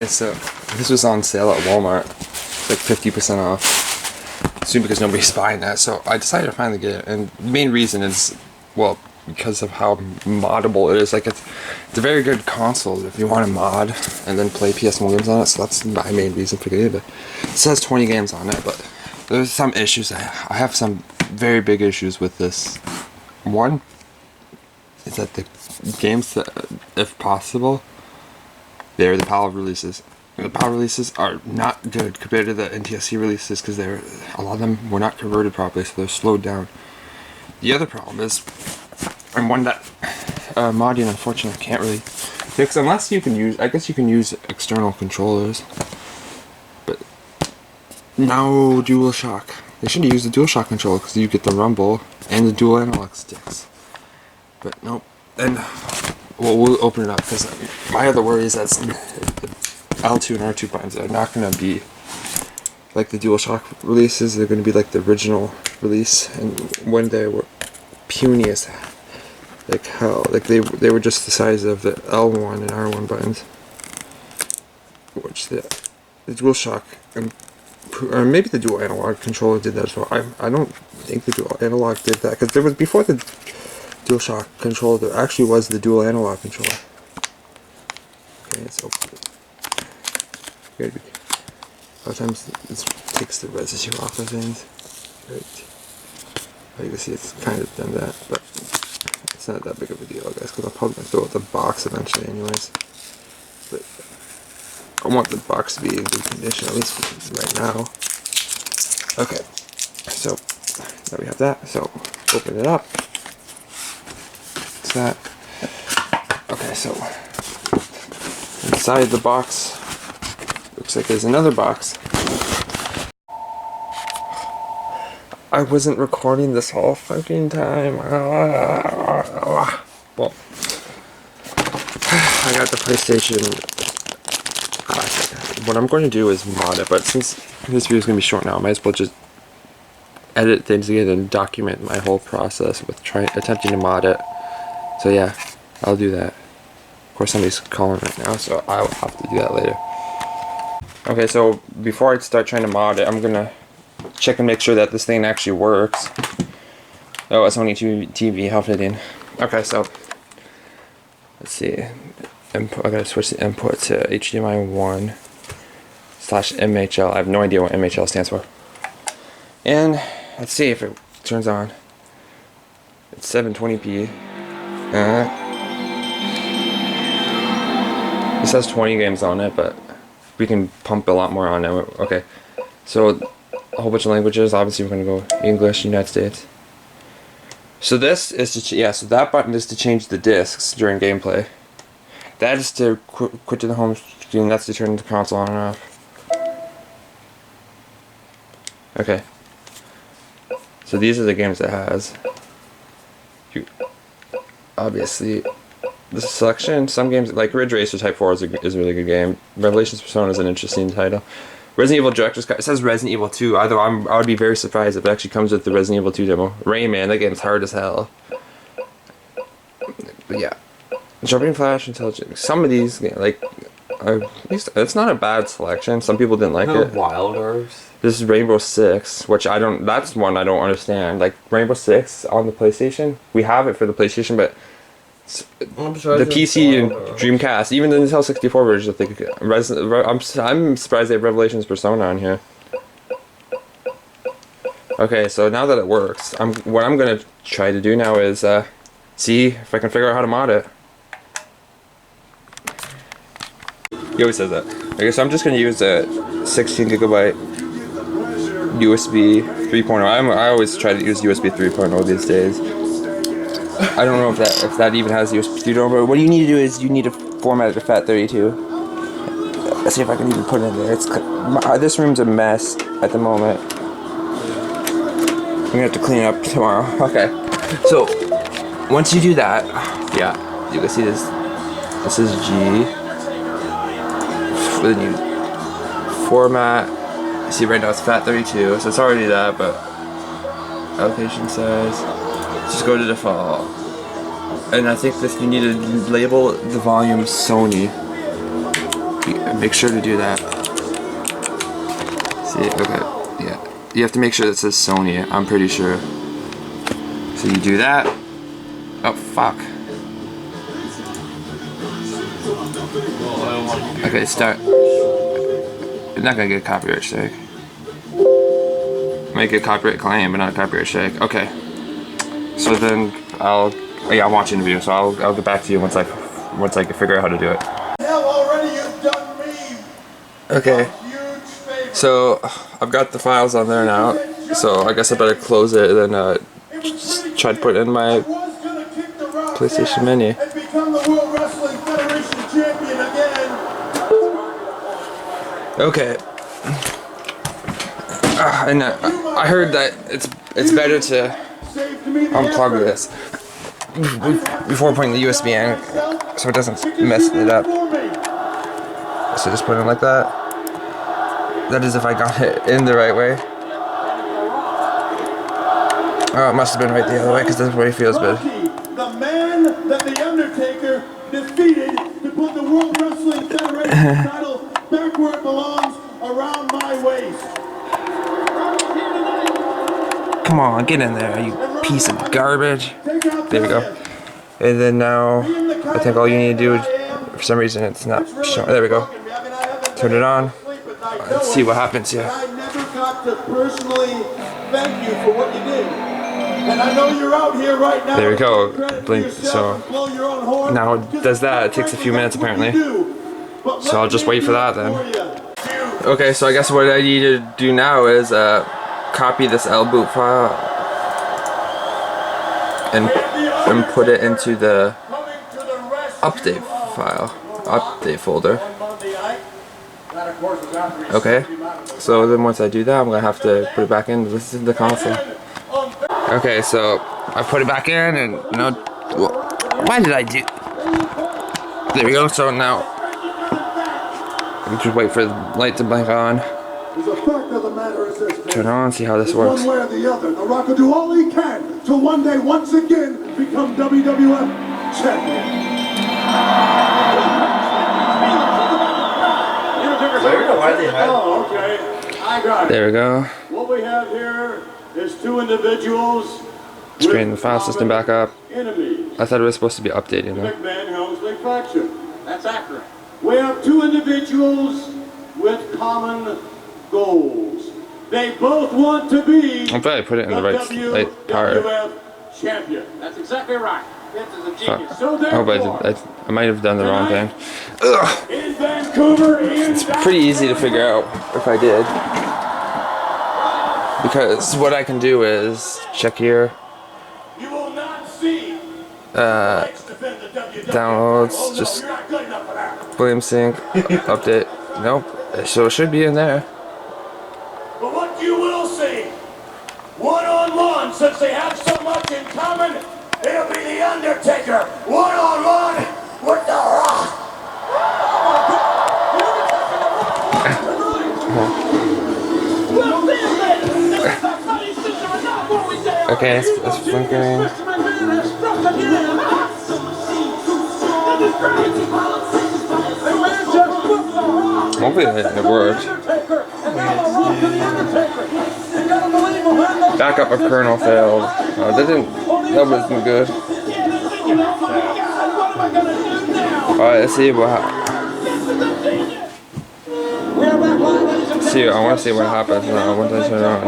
So this was on sale at Walmart, like 50% off. Soon because nobody's buying that, so I decided to finally get it. And the main reason is, well, because of how moddable it is. Like it's a very good console if you want to mod and then play PS1 games on it. So that's my main reason for getting it. It says 20 games on it, but there's some issues. I have some very big issues with this. One is that the games that, if possible, they're the PAL releases. The PAL releases are not good compared to the NTSC releases because a lot of them were not converted properly, so they're slowed down. The other problem is, and one that modding unfortunately can't really fix unless you can use, I guess you can use external controllers, but no DualShock. They should use the DualShock controller because you get the rumble and the dual analog sticks. But nope. And well, we'll open it up because my other worry is that the L2 and R2 buttons are not going to be like the DualShock releases. They're going to be like the original release, and when they were puny as like hell, like they were just the size of the L1 and R1 buttons, which the DualShock and or maybe the dual analog controller did that as well. I don't think the dual analog did that because there was before the DualShock controller. There actually was the dual analog controller. Okay, let's open it. A lot of times it takes the residue off of things. Right. You can see it's kind of done that, but it's not that big of a deal, guys, because I'll probably throw out the box eventually anyways. But I want the box to be in good condition, at least right now. Okay, so now we have that, so open it up. What's that? Okay, so inside the box, looks like there's another box. I wasn't recording this whole fucking time. Well, I got the PlayStation Classic. What I'm going to do is mod it, but since this video is going to be short now, I might as well just edit things together and document my whole process with attempting to mod it. So yeah, I'll do that. Of course, somebody's calling right now, so I will have to do that later. Okay, so before I start trying to mod it, I'm gonna check and make sure that this thing actually works. Oh, it's only TV, how fitting. Okay, so let's see. Input, I gotta switch the input to HDMI 1/MHL. I have no idea what MHL stands for. And let's see if it turns on. It's 720p. It says 20 games on it, but we can pump a lot more on it. Okay, so a whole bunch of languages. Obviously, we're gonna go English, United States. So this is to so that button is to change the discs during gameplay. That is to quit to the home screen. That's to turn the console on and off. Okay. So these are the games it has. Obviously, the selection. Some games like Ridge Racer Type 4 is a really good game. Revelations Persona is an interesting title. Resident Evil Director's Cut. It says Resident Evil 2. Although I would be very surprised if it actually comes with the Resident Evil 2 demo. Rayman. That game's hard as hell. But yeah. Jumping Flash, Intelligent. Some of these, like, at least it's not a bad selection. Some people didn't like it. Wild Herbs. This is Rainbow Six, which that's one I don't understand. Like, Rainbow Six on the PlayStation. We have it for the PlayStation, but the PC and Dreamcast, even the Nintendo 64 version, I think. I'm surprised they have Revelations Persona on here. Okay, so now that it works, what I'm gonna try to do now is see if I can figure out how to mod it. He always says that. Okay, so I'm just gonna use a 16 gigabyte USB 3.0. I always try to use USB 3.0 these days. I don't know if that even has USB 3.0, but what you need to do is you need to format it to FAT32. Let's see if I can even put it in there. This room's a mess at the moment. I'm gonna have to clean it up tomorrow. Okay. So once you do that, yeah, you can see this. This is G. Then you format. See, right now it's FAT32, so it's already that, but allocation size. Just go to default. And I think you need to label the volume Sony. Make sure to do that. See, okay, yeah. You have to make sure that says Sony, I'm pretty sure. So you do that. Oh, fuck. Okay, start. You're not gonna get a copyright strike. Might get a copyright claim, but not a copyright strike. Okay. So then I'm watching the video, so I'll get back to you once I can figure out how to do it. Hell, already you've done me. Okay. So I've got the files on there now. So I guess I better close it and then just try to put it in my PlayStation menu. And become the World Wrestling Federation champion again. Okay. And I heard that it's better to unplug this before putting the USB in, so it doesn't mess it up. So just put it in like that. That is if I got it in the right way. Oh, it must have been right the other way because this way feels good. The man that the Undertaker defeated to put the World Wrestling Federation title back where it belongs, around my waist. Come on, get in there, you piece of garbage. There we go. And then now, I think all you need to do is, for some reason it's not showing. There we go. Turn it on. Let's see what happens here. I never got to personally thank you for what you did. And I know you're out here right now. There we go. Blink. So now it does that. It takes a few minutes apparently. So I'll just wait for that then. Okay, so I guess what I need to do now is copy this L-boot file and put it into the update file, update folder. Okay, so then once I do that, I'm gonna have to put it back in. This is the console. Okay, so I put it back in, and no, why did I do? There we go. So now we just wait for the light to blink on. Turn on, see how this works. One way or the other, The Rock will do all he can to one day, once again, become WWF champion. Oh, okay. I got it. There we go. What we have here is two individuals. Just bring the file system back up. Enemies. I thought it was supposed to be updated. No? McMahon Helmsley faction. That's accurate. We have two individuals with common goals. They both want to be. I'm glad I put it in the right part. WWF champion. That's exactly right. This is a genius. So I hope I did. I might have done the wrong thing. Ugh. In Vancouver, It's pretty easy to figure out if I did. Because what I can do is check here. You will not see Downloads, just William Sync, update. Nope. So it should be in there. But what you will see, one-on-one, since they have so much in common, it'll be The Undertaker, one-on-one with The Rock. Okay, it's flickering. Hopefully it worked. Backup of kernel failed. That wasn't good. Alright, let's see what happens. I want to see what happens now once I turn it on.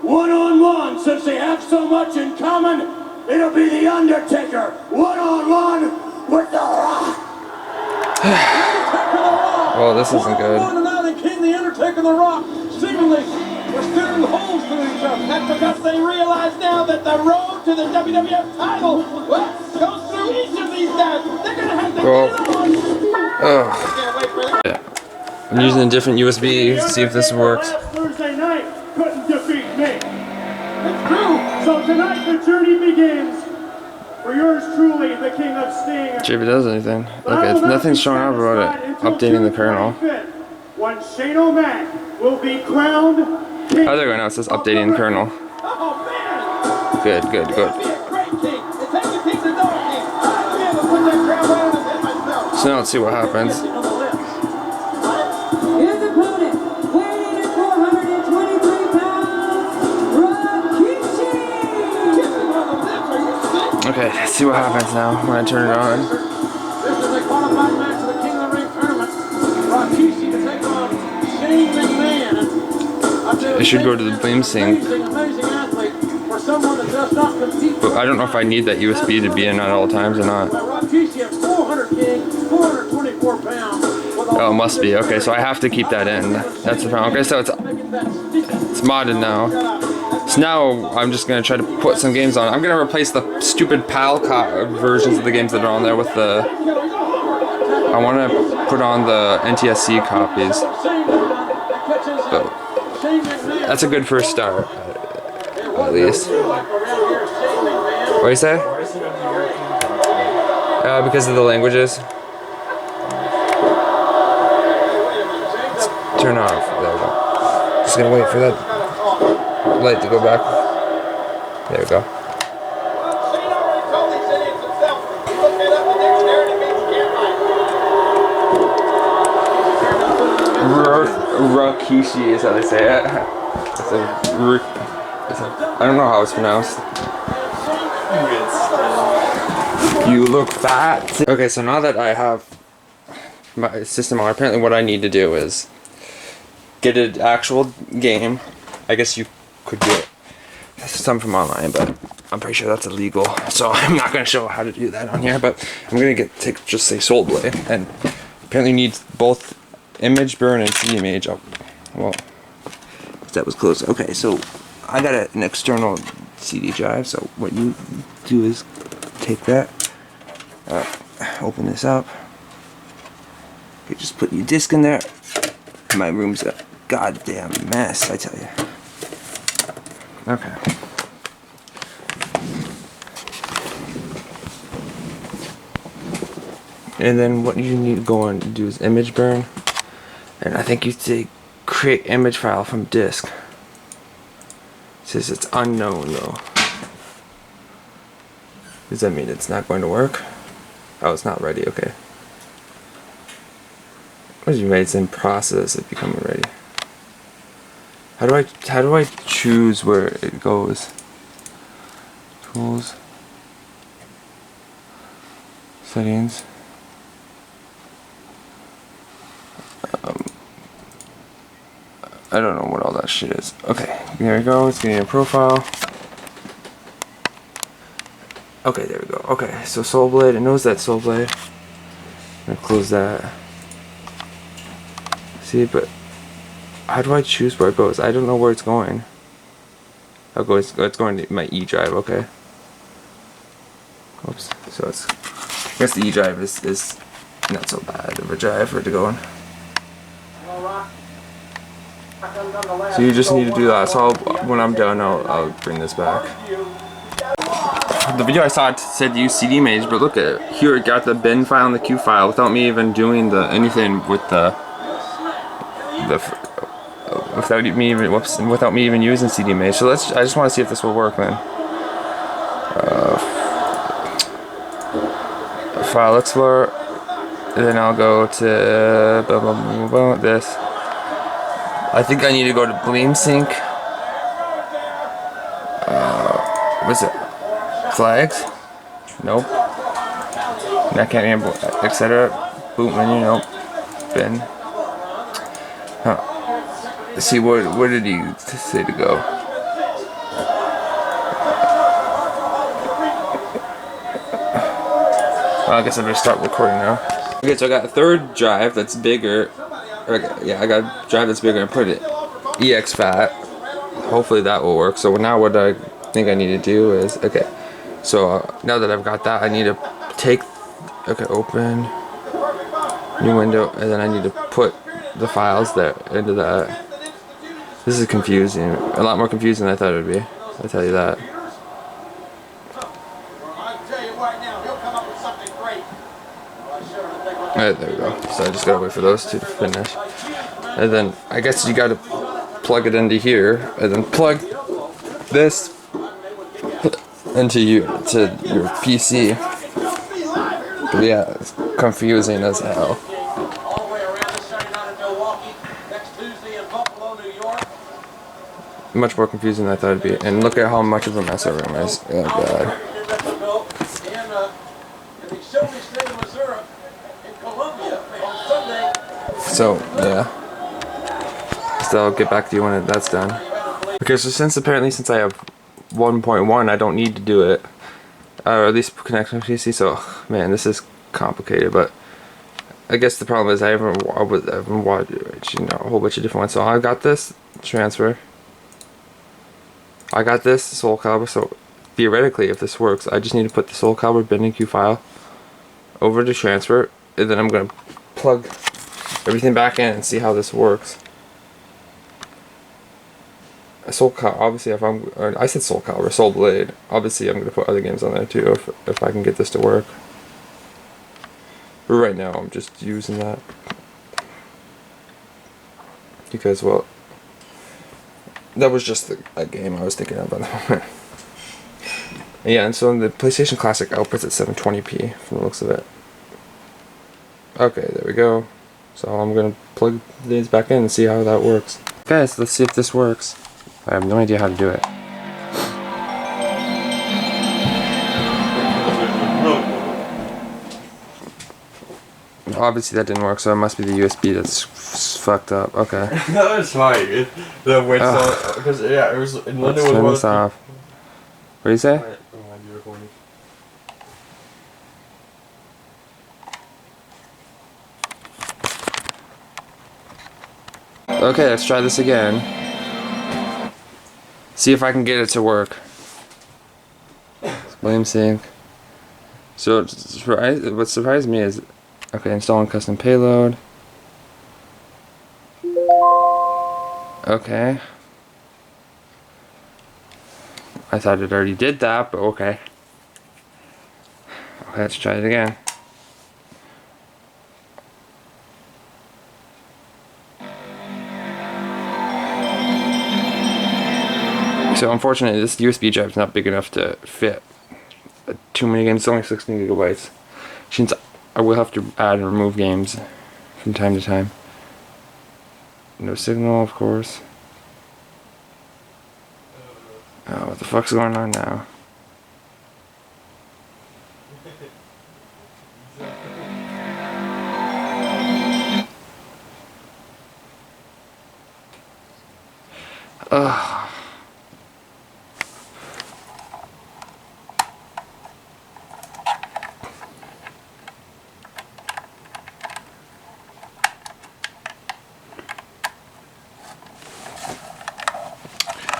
One-on-one, since they have so much in common, it'll be The Undertaker, one-on-one with The Rock. Well, this isn't good. The Undertaker, The Rock, seemingly were steering holes to each other. That's because they realize now that the road to the WWF title, well, goes through each of these guys. They're gonna have to yeah. I'm using a different USB to see if this works. Thursday night couldn't defeat me. It's true. So tonight the journey begins for yours truly, the King of Sting. See if it does anything. Okay, nothing's showing up about it. Updating the kernel. When Shane O'Mac will be crowned king. Oh, there we go. Now it says updating the kernel. Oh, man! Good, good, good. Be a great king. It takes a king to know a king. I'll be able to put that crown So now let's see what happens. His opponent, weighing in at 423 pounds, Rakishi! Okay, let's see what happens now when I turn it on. This is a qualified match for the King of the Ring tournament. Rakishi to take on Shane McMahon. It should go to the Bleem Sync. Amazing athlete for someone that does not compete. But I don't know if I need that USB to be in at all times or not. Rakishi at 400 King, 424 pounds. Oh, it must be. Okay, so I have to keep that in. That's the problem. Okay, so it's modded now. So now I'm just going to try to put some games on. I'm going to replace the stupid PAL versions of the games that are on there with the... I want to put on the NTSC copies. So that's a good first start, at least. What do you say? Because of the languages. Let's turn off. There we go. Just gonna wait for that light to go back. There we go. Rakishi is how they say it. I don't know how it's pronounced. You look fat. Okay, so now that I have my system on, apparently what I need to do is get an actual game. I guess you could get some from online, but I'm pretty sure that's illegal. So I'm not going to show how to do that on here, but I'm going to take just say Soul Blade, and apparently needs both image burn and CD image. Oh, well, that was close. Okay, so I got an external CD drive. So what you do is take that, open this up. You just put your disc in there. My room's a goddamn mess, I tell you. Okay. And then what you need to go on and do is image burn. And I think you say create image file from disk. It says it's unknown though. Does that mean it's not going to work? Oh, it's not ready, okay. What do you mean it's in process of becoming ready? How do I choose where it goes? Tools. Settings. I don't know what all that shit is. Okay, there we go. It's getting a profile. Okay, there we go. Okay, so Soul Blade. It knows that Soul Blade. I'm gonna close that. See, but how do I choose where it goes? I don't know where it's going. It's going to my E drive. Okay. Oops. So I guess the E drive is not so bad of a drive for it to go in. So you just need to do that. So when I'm done, I'll bring this back. The video I saw said use CD image, but look at it. Here it got the bin file and the Q file without me even doing anything with without me even using CD image. So I just want to see if this will work then. File Explorer, and then I'll go to blah, blah, blah, blah, this. I think I need to go to Bleem Sync. What's it? Flags? Nope. That can't remember, etc. Boot menu, nope. Bin. Huh. Let's see, where did he say to go? Well, I guess I better start recording now. Okay, so I got a third drive that's bigger. Yeah, I got a drive that's bigger and put it EXFAT. Hopefully that will work. So now what I think I need to do is, okay, so now that I've got that, I need to open new window, and then I need to put the files there into that. This is confusing, a lot more confusing than I thought it would be, I'll tell you that. Alright, there we go. So I just gotta wait for those two to finish. And then I guess you gotta plug it into here, and then plug this into your PC. But yeah, confusing as hell. All the way around the Sunday night in Milwaukee, next Tuesday in Buffalo, New York. Much more confusing than I thought it'd be. And look at how much of a mess our room is. Oh god. In the Shelby State of Missouri, in Columbia, on Sunday. So, yeah. So I'll get back to you when that's done. Okay, so since I have 1.1, I don't need to do it. Or at least connect my PC, so, man, this is complicated, but I guess the problem is I haven't watched, you know, a whole bunch of different ones. So I got this transfer. I got this Soul Calibur, so theoretically, if this works, I just need to put the Soul Calibur BenQ file over to transfer, and then I'm going to plug everything back in and see how this works. Soul Calibur, obviously, I said Soul Calibur, Soul Blade. Obviously, I'm going to put other games on there too if I can get this to work. But right now, I'm just using that because, well, that was just a game I was thinking of at the moment. Yeah, and so the PlayStation Classic outputs at 720p from the looks of it. Okay, there we go. So I'm gonna plug these back in and see how that works. Okay, so let's see if this works. I have no idea how to do it. Obviously that didn't work, so it must be the USB that's fucked up. Okay. No, it's fine. The way because yeah, it was in London. Let's turn this off. What do you say? Okay, let's try this again. See if I can get it to work. Blame sync. So what surprised me is, okay, installing custom payload. Okay. I thought it already did that, but okay. Okay, let's try it again. So unfortunately, this USB drive is not big enough to fit too many games. It's only 16 gigabytes. Since I will have to add and remove games from time to time. No signal, of course. Oh, what the fuck's going on now? Ugh.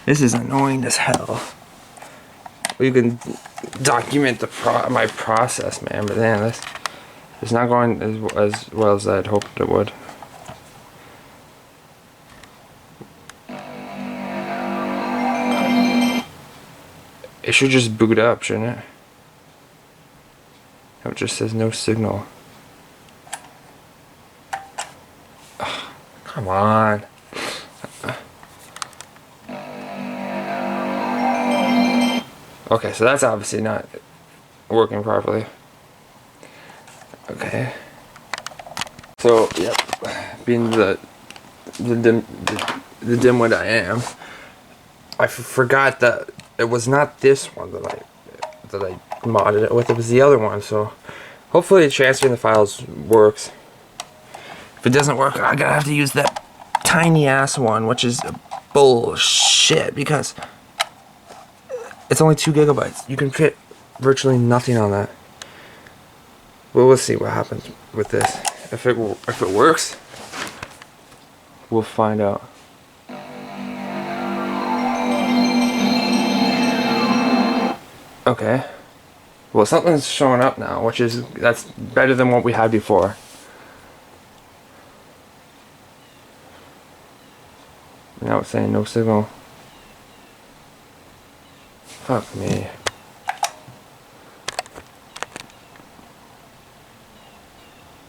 This is annoying as hell. You can document my process, man, but man, it's not going as well as I'd hoped it would. It should just boot up, shouldn't it? It just says no signal. Ugh, come on. Okay, so that's obviously not working properly. Okay. So, yep, being the dimwit I am, I forgot that it was not this one that I modded it with. It was the other one. So, hopefully, transferring the files works. If it doesn't work, I gotta have to use that tiny ass one, which is bullshit because it's only 2 gigabytes. You can fit virtually nothing on that. Well, we'll see what happens with this. If it works, we'll find out. Okay. Well, something's showing up now, that's better than what we had before. Now it's saying no signal. Fuck me.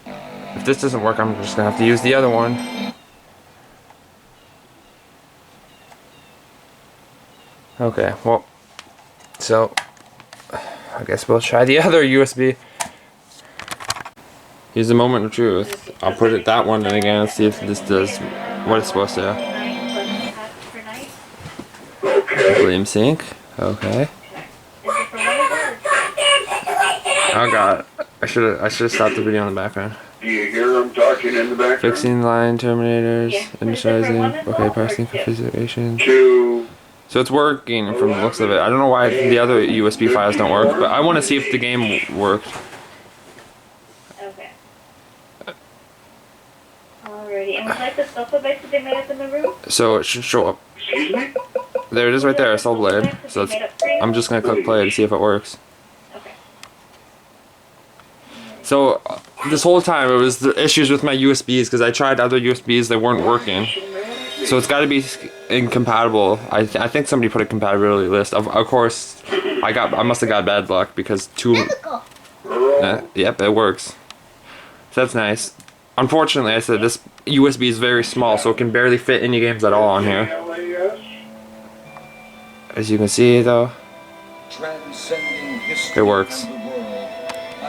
If this doesn't work, I'm just gonna have to use the other one. Okay, well, so I guess we'll try the other USB. Here's the moment of truth. I'll put it that one in again and see if this does what it's supposed to. William sync. Okay. Oh god. I should have stopped the video in the background. Do you hear them talking in the background? Fixing line terminators, initializing. Okay, parsing configuration. Two. So it's working from the looks of it. I don't know why the other USB files don't work, but I want to see if the game worked. Okay. Alrighty, and would like the sofa base that they made up in the room? So it should show up. Excuse me? There it is right there, Soul Blade. So it's, I'm just gonna click play to see if it works. Okay. So this whole time it was the issues with my USBs because I tried other USBs that weren't working. So it's got to be incompatible. I think somebody put a compatibility list. Of course, I must have got bad luck because yep, it works. So that's nice. Unfortunately, I said this USB is very small, so it can barely fit any games at all on here. As you can see, though, it works.